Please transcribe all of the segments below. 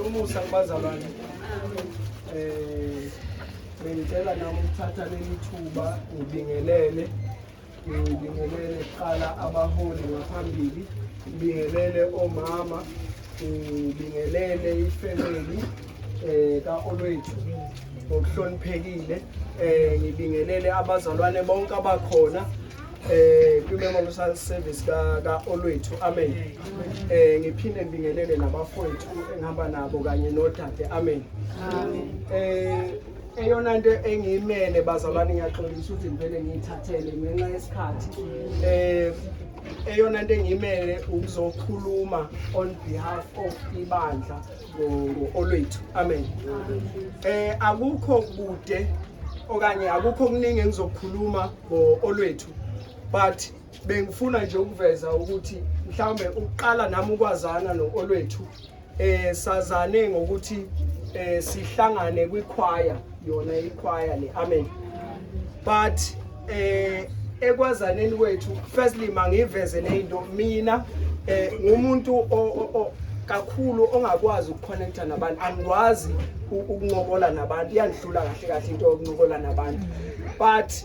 Umusa kubazalwane, bengicela nami ukuthatha leli thuba ngibingelele kuqala abaholi ngaphambili, ngibingelele omama ngibingelele ifamily ka-Olwethu ngokuhloniphekile, ngibingelele abazalwane bonke abakhona kwi-memorial service ka-Olwethu, amen. Ngiphinde ngibingelele nabafowethu engihamba nabo kanye nodade, amen. Eyona nto engiyimele bazalwane, ngiyaxolisa ukuthi ngivele ngiyithathele ngenxa yesikhathi. Eyona nto engiyimele ukuzokhuluma on behalf of ibandla ngo-Olwethu, amen. Akukho kude okanye akukho kuningi engizokhuluma ngo-Olwethu, but bengifuna nje ukuveza ukuthi mhlawumbe uqala nami ukwazana no-Olwethu, sazane ngokuthi sihlangane kwichoir, yona ichoir le, amen. But ekwazaneni kwethu, firstly mangiveze lento, mina ngumuntu kakhulu ongakwazi ukuconnecta nabantu, angikwazi ukuncokola nabantu, iyangihlula kahle into yokuncokola nabantu. But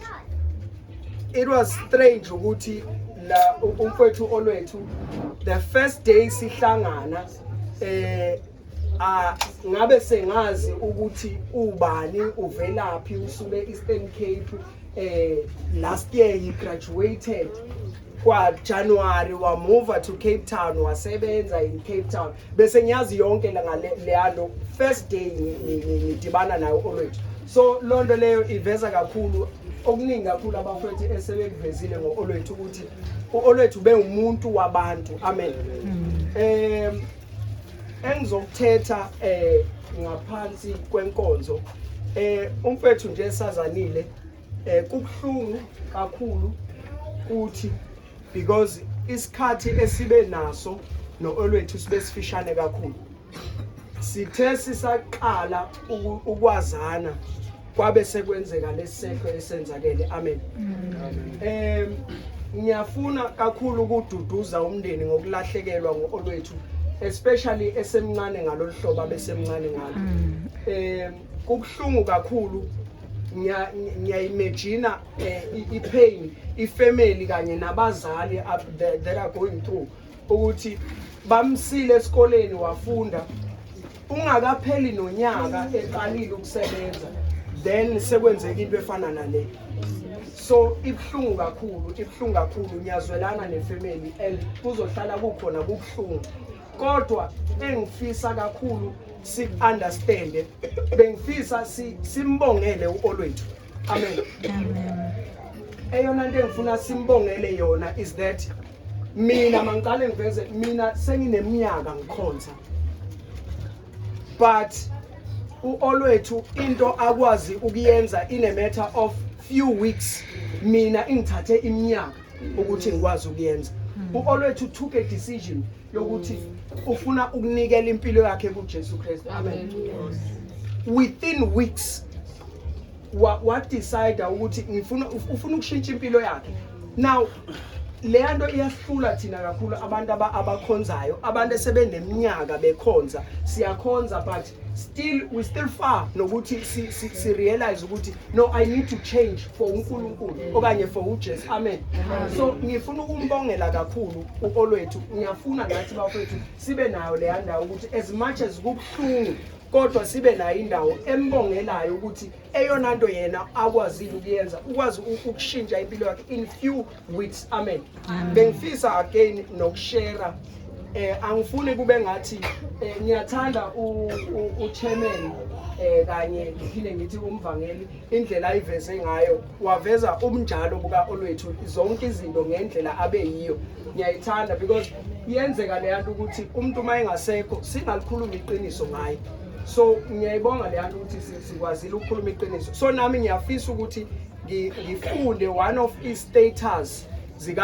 it was strange ukuthi la umfowethu Olwethu, the first day sihlangana, ngabe sengazi ukuthi ubani, uvelaphi, usuke Eastern Cape. Last year he graduated kwa January, wa move to Cape Town, wasebenza in Cape Town, bese ngiyazi yonke la ngaleyo first day ngidibana naye Olwethu. So lonto leyo iveza kakhulu okuningi kakhulu abafowethu esebekuvezile ngo-Olwethu ukuthi u-Olwethu bengumuntu wabantu, amen. Engizokuthetha ngaphansi kwenkonzo, umfowethu nje sazanile, kubuhlungu kakhulu ukuthi because isikhathi esibe naso no-Olwethu sibe sifishane kakhulu. Sithe sisaqala ukwazana kwabe sekwenzeka lesisehlo esenzakele, amen. Ngiyafuna kakhulu ukududuza umndeni ngokulahlekelwa ngo-Olwethu, especially esemncane ngalolu hlobo abesemncane ngalo. Kubuhlungu kakhulu, ngiyayimagine i-pain ifamily kanye nabazali that are going through ukuthi bamsile esikoleni wafunda, ungakapheli nonyaka eqalile ukusebenza, then sekwenzeka into efana nale. So ibhlungu kakhulu, ngiyazwelana nefamily and kuzohlala kukhona kubuhlungu. Kodwa engifisa kakhulu si-understand, bengifisa simbongele u-Olwethu, amen. Eyona nto engifuna simbongele yona is that mina mangiqale ngiveze, mina sengineminyaka ngikhonza, but u-Olwethu into akwazi ukuyenza in a matter of few weeks, mina ingithathe iminyaka ukuthi ngikwazi ukuyenza. U-Olwethu took a decision yokuthi ufuna ukunikela impilo yakhe kuJesu Kristu, amen. Within weeks what decide ukuthi ufuna ukushintsha impilo yakhe. Now le nto iyahlula thina kakhulu abantu abakhonzayo, abantu esebeneminyaka bekhonza, siyakhonza, but we still far nokuthi si realize ukuthi no, I need to change for uNkulunkulu okanye for uJesu, amen. So ngifuna ukumbongela kakhulu u-Olwethu, ngiyafuna nathi bafowethu sibe nayo le ndawo ukuthi as much as kubuhlungu kodwa sibe nayo indawo embongelayo ukuthi eyona nto yena akwazile ukuyenza, ukwazi ukushintsha impilo yakhe in few weeks, amen. Bengifisa again nokushare, angifuni kube ngathi ngiyathanda u-chairman kanye ngiphinde ngithi umvangeli, indlela ayiveze ngayo, waveza umnjalo buka-Olwethu, zonke izinto ngendlela abe yiyo, ngiyayithanda because iyenzeka le nto ukuthi umuntu uma engasekho singalikhuluma iqiniso ngayo. So ngiyayibonga le nto ukuthi sikwazile ukukhuluma iqiniso. So nami ngiyafisa ukuthi ngifunde one of i-status zika